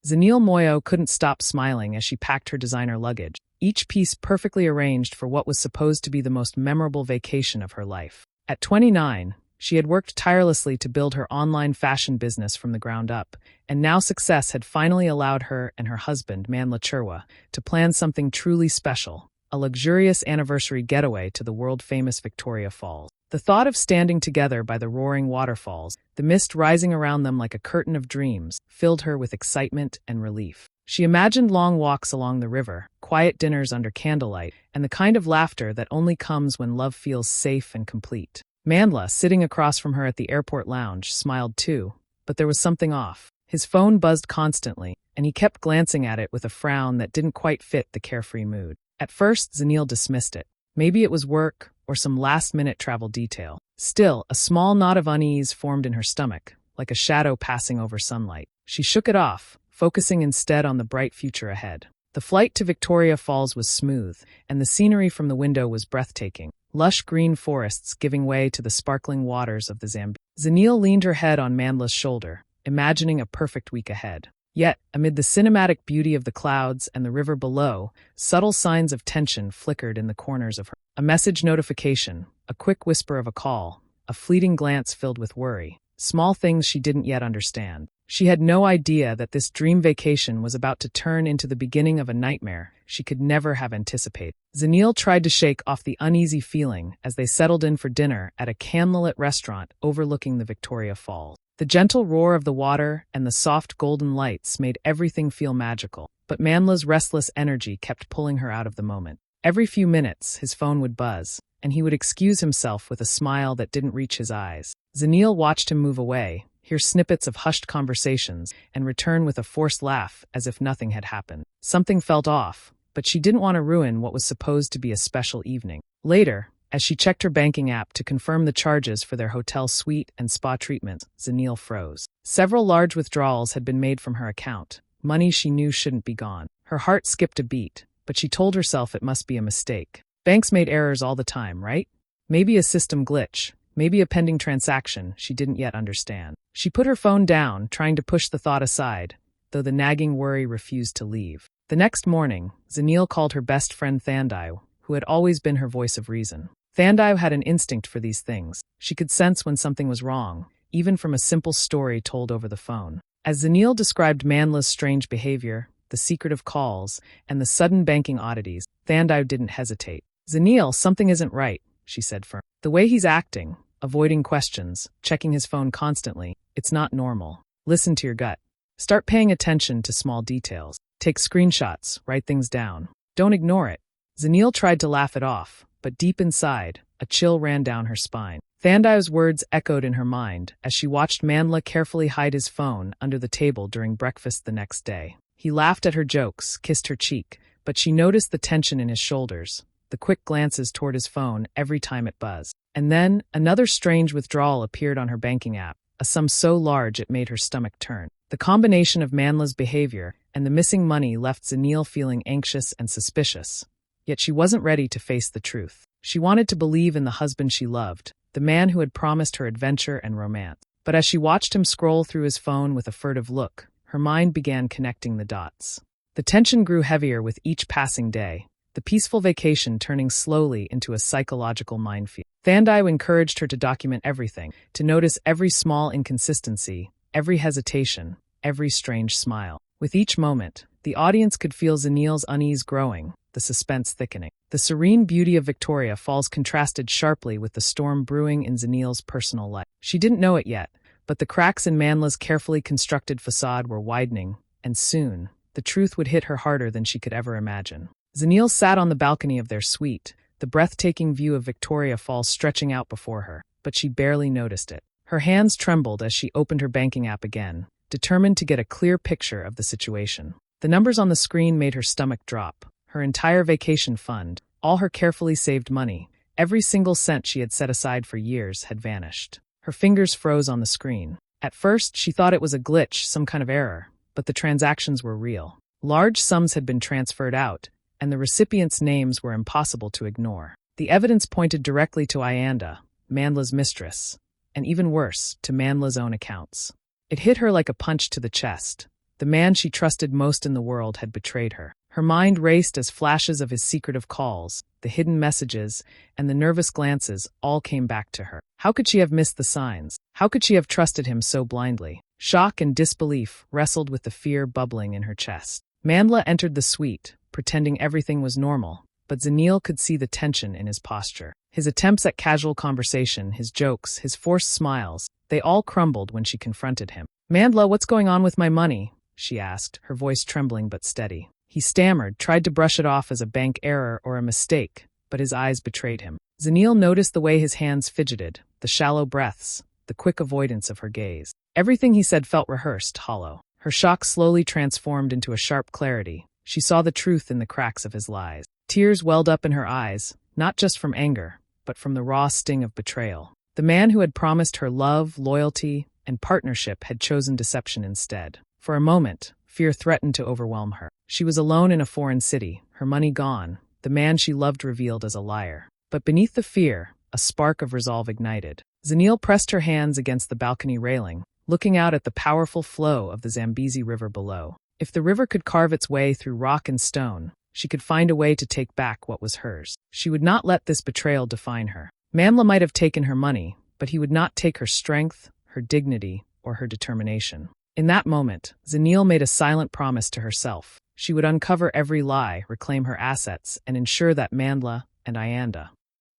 Zanil Moyo couldn't stop smiling as she packed her designer luggage, each piece perfectly arranged for what was supposed to be the most memorable vacation of her life. At 29, she had worked tirelessly to build her online fashion business from the ground up, and now success had finally allowed her and her husband, Manla Churwa, to plan something truly special, a luxurious anniversary getaway to the world-famous Victoria Falls. The thought of standing together by the roaring waterfalls, the mist rising around them like a curtain of dreams, filled her with excitement and relief. She imagined long walks along the river, quiet dinners under candlelight, and the kind of laughter that only comes when love feels safe and complete. Manla, sitting across from her at the airport lounge, smiled too, but there was something off. His phone buzzed constantly, and he kept glancing at it with a frown that didn't quite fit the carefree mood. At first, Zanil dismissed it. Maybe it was work, or some last-minute travel detail. Still, a small knot of unease formed in her stomach, like a shadow passing over sunlight. She shook it off, focusing instead on the bright future ahead. The flight to Victoria Falls was smooth, and the scenery from the window was breathtaking. Lush green forests giving way to the sparkling waters of the Zambezi. Zanil leaned her head on Manla's shoulder, imagining a perfect week ahead. Yet, amid the cinematic beauty of the clouds and the river below, subtle signs of tension flickered in the corners of her. A message notification, a quick whisper of a call, a fleeting glance filled with worry. Small things she didn't yet understand. She had no idea that this dream vacation was about to turn into the beginning of a nightmare she could never have anticipated. Zanil tried to shake off the uneasy feeling as they settled in for dinner at a candlelit restaurant overlooking the Victoria Falls. The gentle roar of the water and the soft golden lights made everything feel magical, but Manla's restless energy kept pulling her out of the moment. Every few minutes, his phone would buzz, and he would excuse himself with a smile that didn't reach his eyes. Zanil watched him move away, hear snippets of hushed conversations, and return with a forced laugh as if nothing had happened. Something felt off, but she didn't want to ruin what was supposed to be a special evening. Later, as she checked her banking app to confirm the charges for their hotel suite and spa treatment, Zanil froze. Several large withdrawals had been made from her account, money she knew shouldn't be gone. Her heart skipped a beat, but she told herself it must be a mistake. Banks made errors all the time, right? Maybe a system glitch, maybe a pending transaction she didn't yet understand. She put her phone down, trying to push the thought aside, though the nagging worry refused to leave. The next morning, Zanil called her best friend Thandai, who had always been her voice of reason. Thandai had an instinct for these things. She could sense when something was wrong, even from a simple story told over the phone. As Zanil described Manla's strange behavior, the secretive calls, and the sudden banking oddities, Thandai didn't hesitate. "Zanil, something isn't right," she said firmly. "The way he's acting, avoiding questions, checking his phone constantly, it's not normal. Listen to your gut. Start paying attention to small details. Take screenshots, write things down. Don't ignore it." Zanil tried to laugh it off, but deep inside, a chill ran down her spine. Thandai's words echoed in her mind as she watched Manla carefully hide his phone under the table during breakfast the next day. He laughed at her jokes, kissed her cheek, but she noticed the tension in his shoulders, the quick glances toward his phone every time it buzzed. And then, another strange withdrawal appeared on her banking app, a sum so large it made her stomach turn. The combination of Manla's behavior and the missing money left Zanil feeling anxious and suspicious. Yet she wasn't ready to face the truth. She wanted to believe in the husband she loved, the man who had promised her adventure and romance. But as she watched him scroll through his phone with a furtive look, her mind began connecting the dots. The tension grew heavier with each passing day, the peaceful vacation turning slowly into a psychological minefield. Thandai encouraged her to document everything, to notice every small inconsistency, every hesitation, every strange smile. With each moment, the audience could feel Zanil's unease growing, the suspense thickening. The serene beauty of Victoria Falls contrasted sharply with the storm brewing in Zanil's personal life. She didn't know it yet, but the cracks in Manla's carefully constructed facade were widening, and soon, the truth would hit her harder than she could ever imagine. Zanil sat on the balcony of their suite, the breathtaking view of Victoria Falls stretching out before her, but she barely noticed it. Her hands trembled as she opened her banking app again, determined to get a clear picture of the situation. The numbers on the screen made her stomach drop. Her entire vacation fund, all her carefully saved money, every single cent she had set aside for years had vanished. Her fingers froze on the screen. At first, she thought it was a glitch, some kind of error, but the transactions were real. Large sums had been transferred out, and the recipients' names were impossible to ignore. The evidence pointed directly to Ayanda, Manla's mistress, and even worse, to Manla's own accounts. It hit her like a punch to the chest. The man she trusted most in the world had betrayed her. Her mind raced as flashes of his secretive calls, the hidden messages, and the nervous glances all came back to her. How could she have missed the signs? How could she have trusted him so blindly? Shock and disbelief wrestled with the fear bubbling in her chest. Mandla entered the suite, pretending everything was normal, but Zanil could see the tension in his posture. His attempts at casual conversation, his jokes, his forced smiles, they all crumbled when she confronted him. "Mandla, what's going on with my money?" she asked, her voice trembling but steady. He stammered, tried to brush it off as a bank error or a mistake, but his eyes betrayed him. Zanil noticed the way his hands fidgeted, the shallow breaths, the quick avoidance of her gaze. Everything he said felt rehearsed, hollow. Her shock slowly transformed into a sharp clarity. She saw the truth in the cracks of his lies. Tears welled up in her eyes, not just from anger, but from the raw sting of betrayal. The man who had promised her love, loyalty, and partnership had chosen deception instead. For a moment, fear threatened to overwhelm her. She was alone in a foreign city, her money gone, the man she loved revealed as a liar. But beneath the fear, a spark of resolve ignited. Zanil pressed her hands against the balcony railing, looking out at the powerful flow of the Zambezi River below. If the river could carve its way through rock and stone, she could find a way to take back what was hers. She would not let this betrayal define her. Mandla might have taken her money, but he would not take her strength, her dignity, or her determination. In that moment, Zanil made a silent promise to herself. She would uncover every lie, reclaim her assets, and ensure that Mandla and Ayanda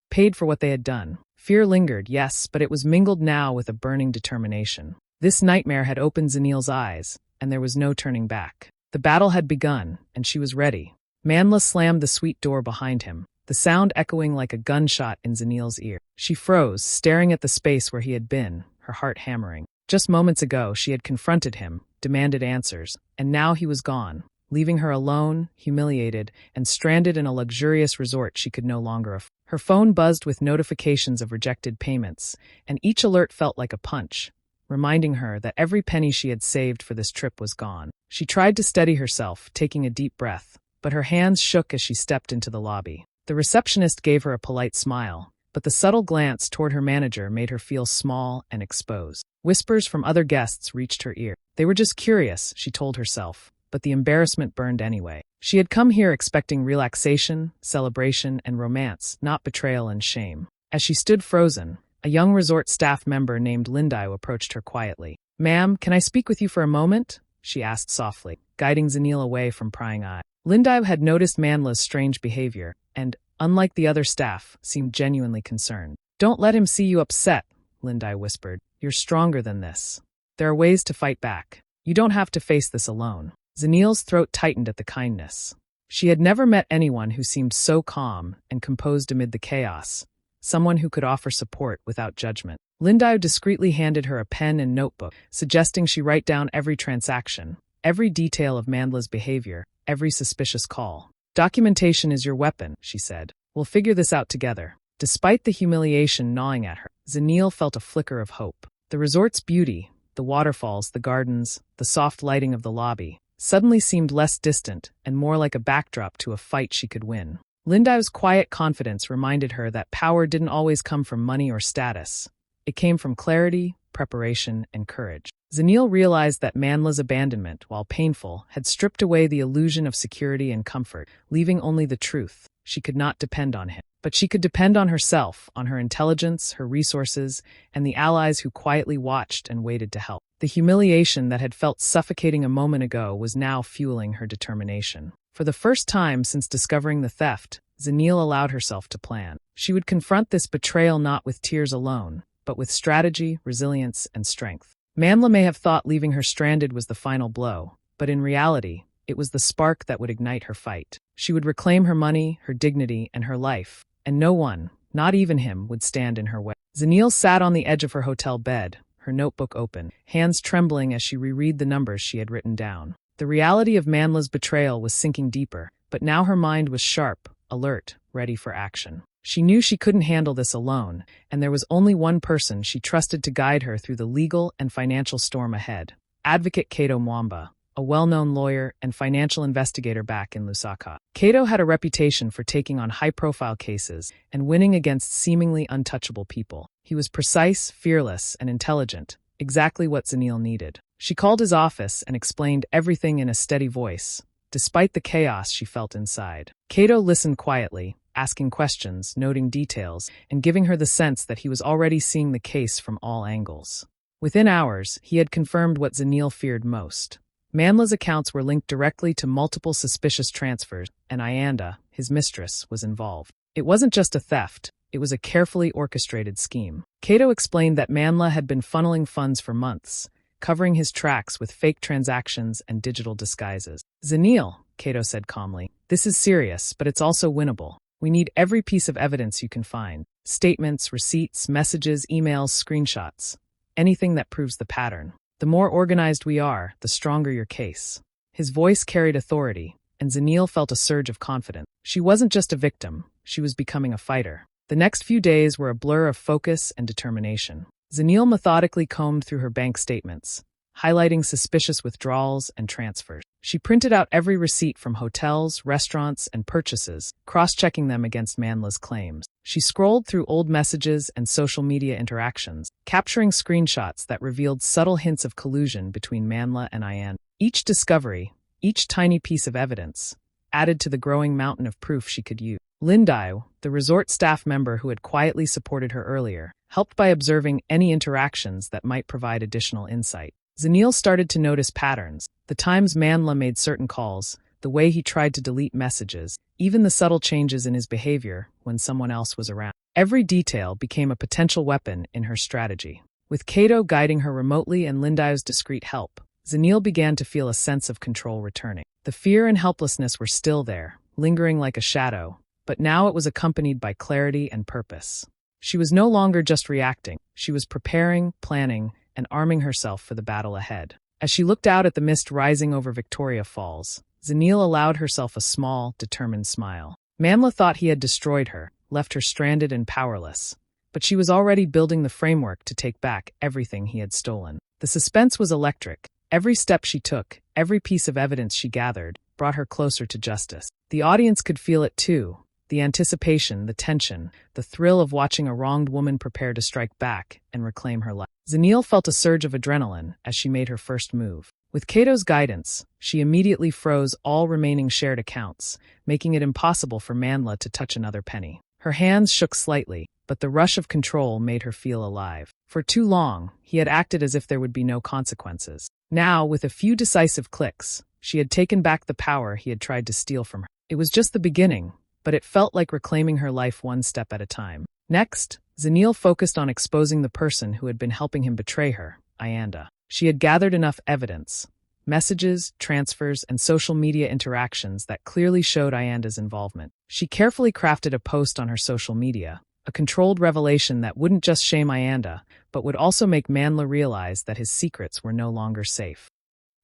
paid for what they had done. Fear lingered, yes, but it was mingled now with a burning determination. This nightmare had opened Zanil's eyes, and there was no turning back. The battle had begun, and she was ready. Mandla slammed the suite door behind him, the sound echoing like a gunshot in Zanil's ear. She froze, staring at the space where he had been, her heart hammering. Just moments ago, she had confronted him, demanded answers, and now he was gone, leaving her alone, humiliated, and stranded in a luxurious resort she could no longer afford. Her phone buzzed with notifications of rejected payments, and each alert felt like a punch, reminding her that every penny she had saved for this trip was gone. She tried to steady herself, taking a deep breath, but her hands shook as she stepped into the lobby. The receptionist gave her a polite smile, but the subtle glance toward her manager made her feel small and exposed. Whispers from other guests reached her ear. They were just curious, she told herself, but the embarrassment burned anyway. She had come here expecting relaxation, celebration, and romance, not betrayal and shame. As she stood frozen, a young resort staff member named Lindau approached her quietly. "Ma'am, can I speak with you for a moment?" she asked softly, guiding Zanil away from prying eyes. Lindau had noticed Mandla's strange behavior, and, unlike the other staff, seemed genuinely concerned. "Don't let him see you upset," Lindau whispered. "You're stronger than this. There are ways to fight back. You don't have to face this alone." Zanil's throat tightened at the kindness. She had never met anyone who seemed so calm and composed amid the chaos, someone who could offer support without judgment. Lindau discreetly handed her a pen and notebook, suggesting she write down every transaction, every detail of Mandla's behavior, every suspicious call. "Documentation is your weapon," she said. "We'll figure this out together." Despite the humiliation gnawing at her, Zanil felt a flicker of hope. The resort's beauty, the waterfalls, the gardens, the soft lighting of the lobby, suddenly seemed less distant and more like a backdrop to a fight she could win. Lindau's quiet confidence reminded her that power didn't always come from money or status. It came from clarity, preparation, and courage. Zanil realized that Mandla's abandonment, while painful, had stripped away the illusion of security and comfort, leaving only the truth. She could not depend on him. But she could depend on herself, on her intelligence, her resources, and the allies who quietly watched and waited to help. The humiliation that had felt suffocating a moment ago was now fueling her determination. For the first time since discovering the theft, Zanil allowed herself to plan. She would confront this betrayal not with tears alone, but with strategy, resilience, and strength. Mandla may have thought leaving her stranded was the final blow, but in reality, it was the spark that would ignite her fight. She would reclaim her money, her dignity, and her life, and no one, not even him, would stand in her way. Zanil sat on the edge of her hotel bed, her notebook open, hands trembling as she reread the numbers she had written down. The reality of Mandla's betrayal was sinking deeper, but now her mind was sharp, alert, ready for action. She knew she couldn't handle this alone, and there was only one person she trusted to guide her through the legal and financial storm ahead: Advocate Kato Mwamba, a well-known lawyer and financial investigator back in Lusaka. Kato had a reputation for taking on high-profile cases and winning against seemingly untouchable people. He was precise, fearless, and intelligent, exactly what Zanil needed. She called his office and explained everything in a steady voice, despite the chaos she felt inside. Cato listened quietly, asking questions, noting details, and giving her the sense that he was already seeing the case from all angles. Within hours, he had confirmed what Zanil feared most. Manla's accounts were linked directly to multiple suspicious transfers, and Ayanda, his mistress, was involved. It wasn't just a theft, it was a carefully orchestrated scheme. Cato explained that Manla had been funneling funds for months, covering his tracks with fake transactions and digital disguises. Zanil, Cato said calmly, this is serious, but it's also winnable. We need every piece of evidence you can find. Statements, receipts, messages, emails, screenshots. Anything that proves the pattern. The more organized we are, the stronger your case. His voice carried authority, and Zanil felt a surge of confidence. She wasn't just a victim, she was becoming a fighter. The next few days were a blur of focus and determination. Zanil methodically combed through her bank statements, highlighting suspicious withdrawals and transfers. She printed out every receipt from hotels, restaurants, and purchases, cross-checking them against Manla's claims. She scrolled through old messages and social media interactions, capturing screenshots that revealed subtle hints of collusion between Manla and Ayanda. Each discovery, each tiny piece of evidence, added to the growing mountain of proof she could use. Lindau, the resort staff member who had quietly supported her earlier, helped by observing any interactions that might provide additional insight. Zanil started to notice patterns, the times Manla made certain calls, the way he tried to delete messages, even the subtle changes in his behavior when someone else was around. Every detail became a potential weapon in her strategy. With Cato guiding her remotely and Lindau's discreet help, Zanil began to feel a sense of control returning. The fear and helplessness were still there, lingering like a shadow, but now it was accompanied by clarity and purpose. She was no longer just reacting, she was preparing, planning, and arming herself for the battle ahead. As she looked out at the mist rising over Victoria Falls, Zanil allowed herself a small, determined smile. Manla thought he had destroyed her, left her stranded and powerless, but she was already building the framework to take back everything he had stolen. The suspense was electric. Every step she took, every piece of evidence she gathered, brought her closer to justice. The audience could feel it too. The anticipation, the tension, the thrill of watching a wronged woman prepare to strike back and reclaim her life. Zanil felt a surge of adrenaline as she made her first move. With Cato's guidance, she immediately froze all remaining shared accounts, making it impossible for Manla to touch another penny. Her hands shook slightly, but the rush of control made her feel alive. For too long, he had acted as if there would be no consequences. Now, with a few decisive clicks, she had taken back the power he had tried to steal from her. It was just the beginning, but it felt like reclaiming her life one step at a time. Next, Zanil focused on exposing the person who had been helping him betray her, Ayanda. She had gathered enough evidence, messages, transfers, and social media interactions that clearly showed Ayanda's involvement. She carefully crafted a post on her social media, a controlled revelation that wouldn't just shame Ayanda, but would also make Manla realize that his secrets were no longer safe.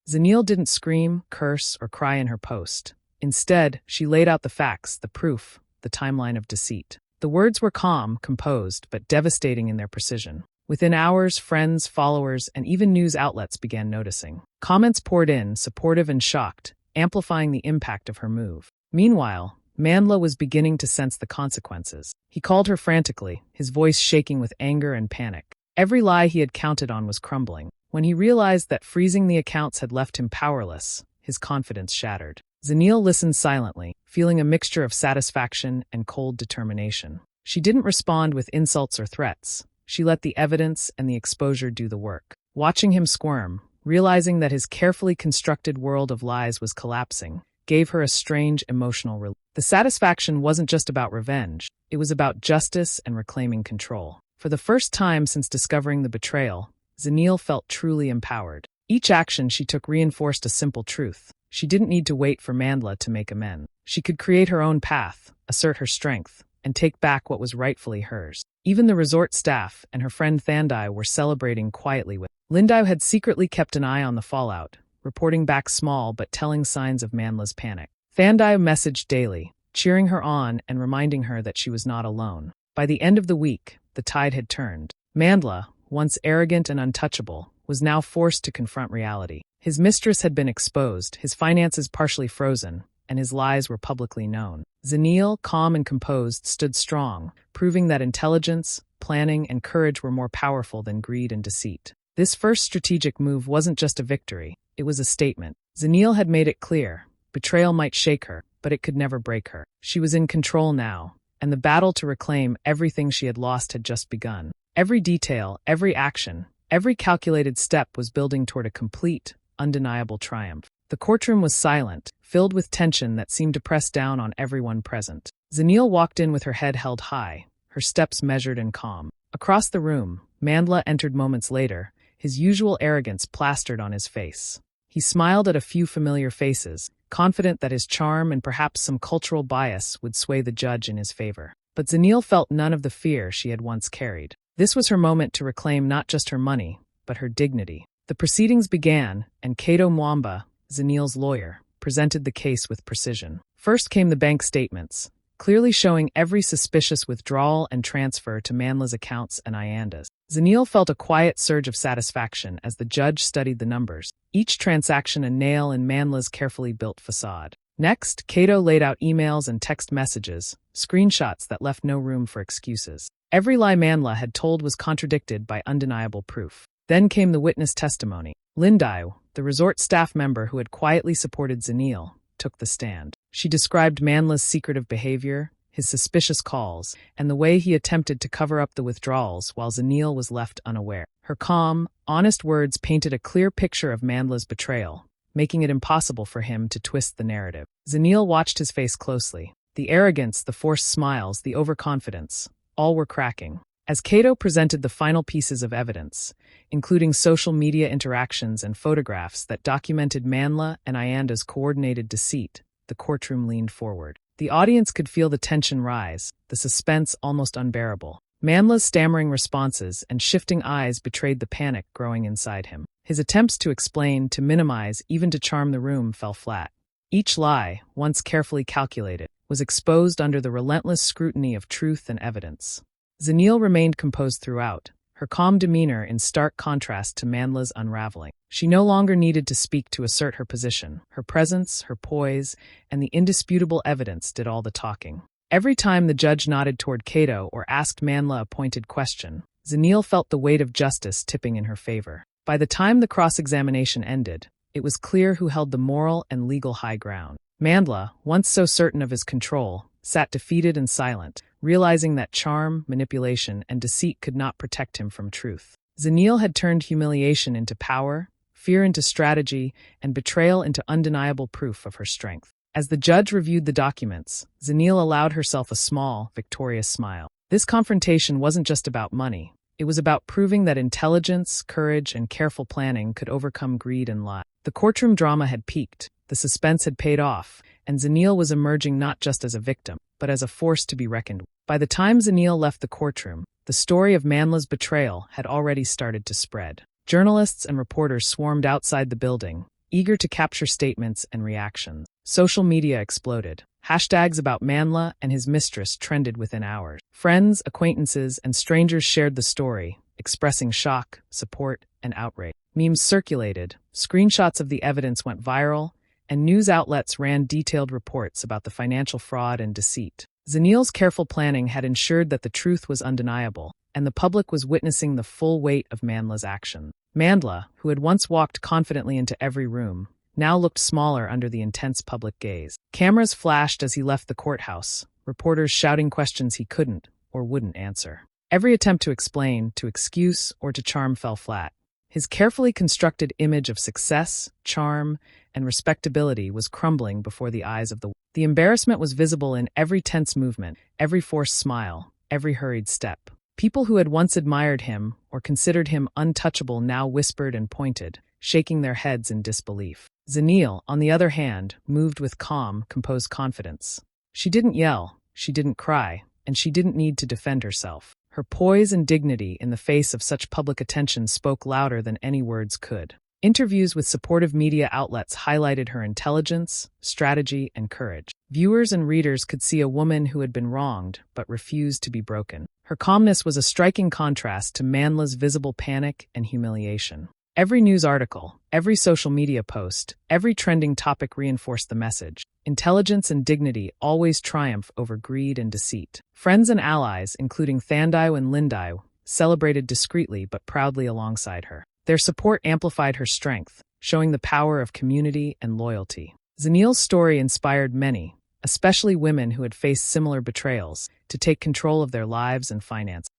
Zanil didn't scream, curse, or cry in her post. Instead, she laid out the facts, the proof, the timeline of deceit. The words were calm, composed, but devastating in their precision. Within hours, friends, followers, and even news outlets began noticing. Comments poured in, supportive and shocked, amplifying the impact of her move. Meanwhile, Manla was beginning to sense the consequences. He called her frantically, his voice shaking with anger and panic. Every lie he had counted on was crumbling. When he realized that freezing the accounts had left him powerless, his confidence shattered. Zanil listened silently, feeling a mixture of satisfaction and cold determination. She didn't respond with insults or threats. She let the evidence and the exposure do the work. Watching him squirm, realizing that his carefully constructed world of lies was collapsing, gave her a strange emotional relief. The satisfaction wasn't just about revenge. It was about justice and reclaiming control. For the first time since discovering the betrayal, Zanil felt truly empowered. Each action she took reinforced a simple truth. She didn't need to wait for Manla to make amends. She could create her own path, assert her strength, and take back what was rightfully hers. Even the resort staff and her friend Thandai were celebrating quietly with her. Lindau had secretly kept an eye on the fallout, reporting back small but telling signs of Manla's panic. Thandai messaged daily, cheering her on and reminding her that she was not alone. By the end of the week, the tide had turned. Manla, once arrogant and untouchable, was now forced to confront reality. His mistress had been exposed, his finances partially frozen, and his lies were publicly known. Zanil, calm and composed, stood strong, proving that intelligence, planning, and courage were more powerful than greed and deceit. This first strategic move wasn't just a victory, it was a statement. Zanil had made it clear. Betrayal might shake her, but it could never break her. She was in control now, and the battle to reclaim everything she had lost had just begun. Every detail, every action, every calculated step was building toward a complete, undeniable triumph. The courtroom was silent, filled with tension that seemed to press down on everyone present. Zanil walked in with her head held high, her steps measured and calm. Across the room, Mandla entered moments later, his usual arrogance plastered on his face. He smiled at a few familiar faces, confident that his charm and perhaps some cultural bias would sway the judge in his favor. But Zanil felt none of the fear she had once carried. This was her moment to reclaim not just her money, but her dignity. The proceedings began, and Kato Mwamba, Zanil's lawyer, presented the case with precision. First came the bank statements, clearly showing every suspicious withdrawal and transfer to Mandla's accounts and Ayanda's. Zanil felt a quiet surge of satisfaction as the judge studied the numbers, each transaction a nail in Mandla's carefully built facade. Next, Kato laid out emails and text messages, screenshots that left no room for excuses. Every lie Mandla had told was contradicted by undeniable proof. Then came the witness testimony. Lindayu, the resort staff member who had quietly supported Zanil, took the stand. She described Mandla's secretive behavior, his suspicious calls, and the way he attempted to cover up the withdrawals while Zanil was left unaware. Her calm, honest words painted a clear picture of Mandla's betrayal, making it impossible for him to twist the narrative. Zanil watched his face closely. The arrogance, the forced smiles, the overconfidence, all were cracking. As Kato presented the final pieces of evidence, including social media interactions and photographs that documented Mandla and Ayanda's coordinated deceit, the courtroom leaned forward. The audience could feel the tension rise, the suspense almost unbearable. Mandla's stammering responses and shifting eyes betrayed the panic growing inside him. His attempts to explain, to minimize, even to charm the room fell flat. Each lie, once carefully calculated, was exposed under the relentless scrutiny of truth and evidence. Zanil remained composed throughout, her calm demeanor in stark contrast to Mandla's unraveling. She no longer needed to speak to assert her position. Her presence, her poise, and the indisputable evidence did all the talking. Every time the judge nodded toward Kato or asked Mandla a pointed question, Zanil felt the weight of justice tipping in her favor. By the time the cross-examination ended, it was clear who held the moral and legal high ground. Mandla, once so certain of his control, sat defeated and silent, realizing that charm, manipulation, and deceit could not protect him from truth. Zanil had turned humiliation into power, fear into strategy, and betrayal into undeniable proof of her strength. As the judge reviewed the documents, Zanil allowed herself a small, victorious smile. This confrontation wasn't just about money. It was about proving that intelligence, courage, and careful planning could overcome greed and lie. The courtroom drama had peaked, the suspense had paid off, and Zanil was emerging not just as a victim, but as a force to be reckoned with. By the time Zanil left the courtroom, the story of Mandla's betrayal had already started to spread. Journalists and reporters swarmed outside the building, eager to capture statements and reactions. Social media exploded. Hashtags about Mandla and his mistress trended within hours. Friends, acquaintances, and strangers shared the story, expressing shock, support, and outrage. Memes circulated, screenshots of the evidence went viral, and news outlets ran detailed reports about the financial fraud and deceit. Zanil's careful planning had ensured that the truth was undeniable, and the public was witnessing the full weight of Mandla's action. Mandla, who had once walked confidently into every room, now looked smaller under the intense public gaze. Cameras flashed as he left the courthouse, reporters shouting questions he couldn't or wouldn't answer. Every attempt to explain, to excuse, or to charm fell flat. His carefully constructed image of success, charm, and respectability was crumbling before the eyes of the world. The embarrassment was visible in every tense movement, every forced smile, every hurried step. People who had once admired him or considered him untouchable now whispered and pointed, shaking their heads in disbelief. Zanil, on the other hand, moved with calm, composed confidence. She didn't yell, she didn't cry, and she didn't need to defend herself. Her poise and dignity in the face of such public attention spoke louder than any words could. Interviews with supportive media outlets highlighted her intelligence, strategy, and courage. Viewers and readers could see a woman who had been wronged but refused to be broken. Her calmness was a striking contrast to Mandla's visible panic and humiliation. Every news article, every social media post, every trending topic reinforced the message. Intelligence and dignity always triumph over greed and deceit. Friends and allies, including Thandayu and Lindayu, celebrated discreetly but proudly alongside her. Their support amplified her strength, showing the power of community and loyalty. Zenil's story inspired many, especially women who had faced similar betrayals, to take control of their lives and finances.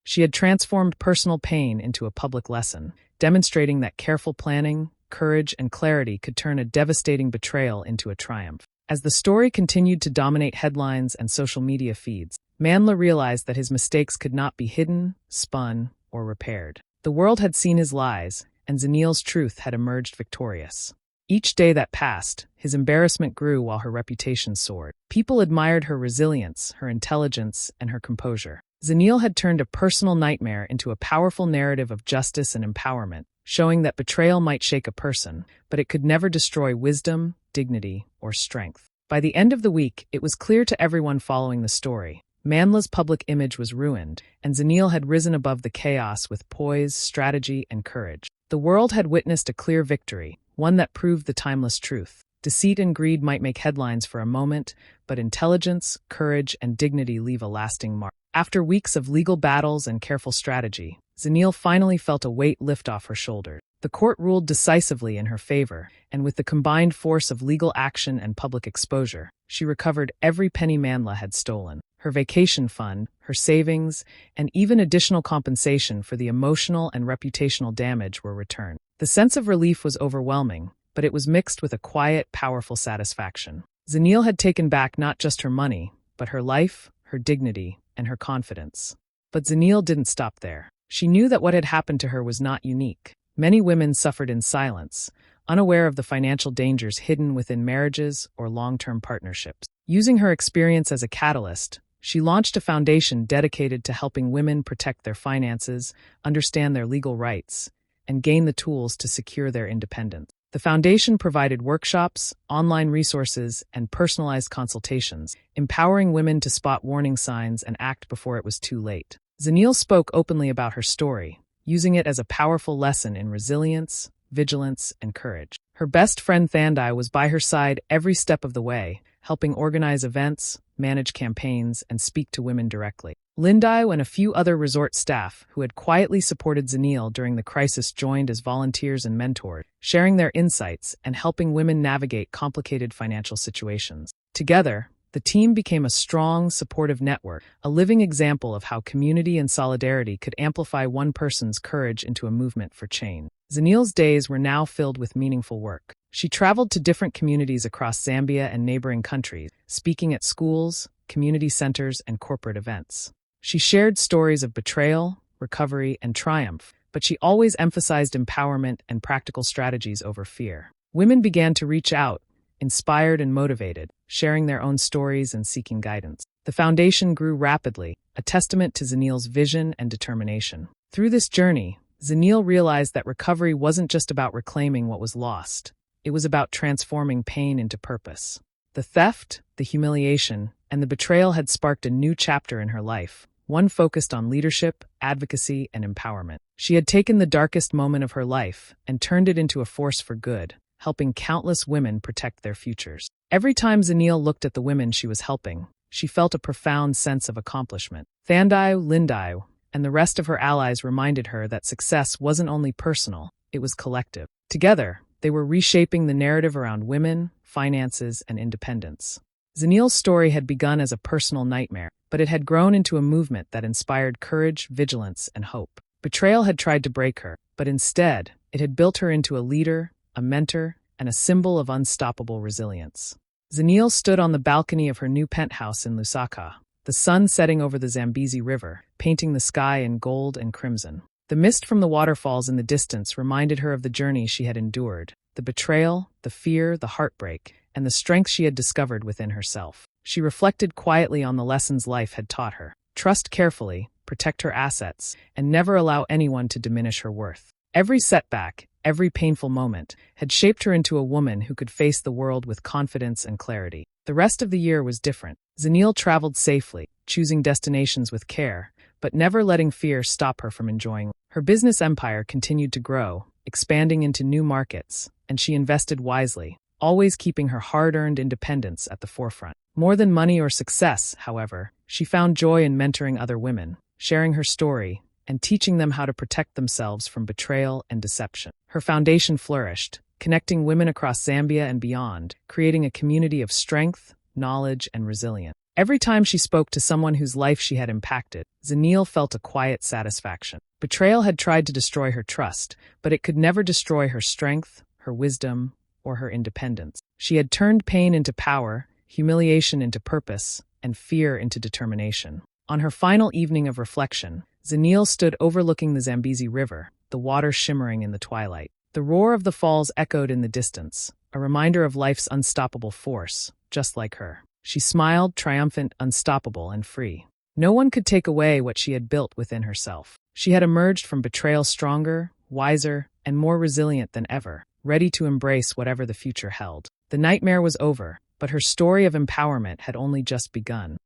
She had transformed personal pain into a public lesson, demonstrating that careful planning, courage, and clarity could turn a devastating betrayal into a triumph. As the story continued to dominate headlines and social media feeds, Manla realized that his mistakes could not be hidden, spun, or repaired. The world had seen his lies, and Zenil's truth had emerged victorious. Each day that passed, his embarrassment grew while her reputation soared. People admired her resilience, her intelligence, and her composure. Zenil had turned a personal nightmare into a powerful narrative of justice and empowerment, showing that betrayal might shake a person, but it could never destroy wisdom, dignity, or strength. By the end of the week, it was clear to everyone following the story. Manla's public image was ruined, and Zenil had risen above the chaos with poise, strategy, and courage. The world had witnessed a clear victory, one that proved the timeless truth. Deceit and greed might make headlines for a moment, but intelligence, courage, and dignity leave a lasting mark. After weeks of legal battles and careful strategy, Zenil finally felt a weight lift off her shoulders. The court ruled decisively in her favor, and with the combined force of legal action and public exposure, she recovered every penny Manla had stolen. Her vacation fund, her savings, and even additional compensation for the emotional and reputational damage were returned. The sense of relief was overwhelming, but it was mixed with a quiet, powerful satisfaction. Zenil had taken back not just her money, but her life, her dignity, and her confidence. But Zenil didn't stop there. She knew that what had happened to her was not unique. Many women suffered in silence, unaware of the financial dangers hidden within marriages or long-term partnerships. Using her experience as a catalyst, she launched a foundation dedicated to helping women protect their finances, understand their legal rights, and gain the tools to secure their independence. The foundation provided workshops, online resources, and personalized consultations, empowering women to spot warning signs and act before it was too late. Zenil spoke openly about her story, using it as a powerful lesson in resilience, vigilance, and courage. Her best friend Thandai was by her side every step of the way, helping organize events, manage campaigns, and speak to women directly. Lindai and a few other resort staff who had quietly supported Zenil during the crisis joined as volunteers and mentors, sharing their insights and helping women navigate complicated financial situations. Together, the team became a strong, supportive network, a living example of how community and solidarity could amplify one person's courage into a movement for change. Zenil's days were now filled with meaningful work. She traveled to different communities across Zambia and neighboring countries, speaking at schools, community centers, and corporate events. She shared stories of betrayal, recovery, and triumph, but she always emphasized empowerment and practical strategies over fear. Women began to reach out, inspired and motivated, sharing their own stories and seeking guidance. The foundation grew rapidly, a testament to Zenil's vision and determination. Through this journey, Zenil realized that recovery wasn't just about reclaiming what was lost. It was about transforming pain into purpose. The theft, the humiliation, and the betrayal had sparked a new chapter in her life, one focused on leadership, advocacy, and empowerment. She had taken the darkest moment of her life and turned it into a force for good, helping countless women protect their futures. Every time Zenil looked at the women she was helping, she felt a profound sense of accomplishment. Thandai, Lindai, and the rest of her allies reminded her that success wasn't only personal, it was collective. Together, they were reshaping the narrative around women, finances, and independence. Zenil's story had begun as a personal nightmare, but it had grown into a movement that inspired courage, vigilance, and hope. Betrayal had tried to break her, but instead, it had built her into a leader, a mentor, and a symbol of unstoppable resilience. Zenil stood on the balcony of her new penthouse in Lusaka, the sun setting over the Zambezi River, painting the sky in gold and crimson. The mist from the waterfalls in the distance reminded her of the journey she had endured, the betrayal, the fear, the heartbreak, and the strength she had discovered within herself. She reflected quietly on the lessons life had taught her. Trust carefully, protect her assets, and never allow anyone to diminish her worth. Every setback, every painful moment, had shaped her into a woman who could face the world with confidence and clarity. The rest of the year was different. Zenil traveled safely, choosing destinations with care, but never letting fear stop her from enjoying. Her business empire continued to grow, expanding into new markets, and she invested wisely, always keeping her hard-earned independence at the forefront. More than money or success, however, she found joy in mentoring other women, sharing her story, and teaching them how to protect themselves from betrayal and deception. Her foundation flourished, connecting women across Zambia and beyond, creating a community of strength, knowledge, and resilience. Every time she spoke to someone whose life she had impacted, Zanil felt a quiet satisfaction. Betrayal had tried to destroy her trust, but it could never destroy her strength, her wisdom, or her independence. She had turned pain into power, humiliation into purpose, and fear into determination. On her final evening of reflection, Zanil stood overlooking the Zambezi River, the water shimmering in the twilight. The roar of the falls echoed in the distance, a reminder of life's unstoppable force, just like her. She smiled, triumphant, unstoppable, and free. No one could take away what she had built within herself. She had emerged from betrayal stronger, wiser, and more resilient than ever, ready to embrace whatever the future held. The nightmare was over, but her story of empowerment had only just begun.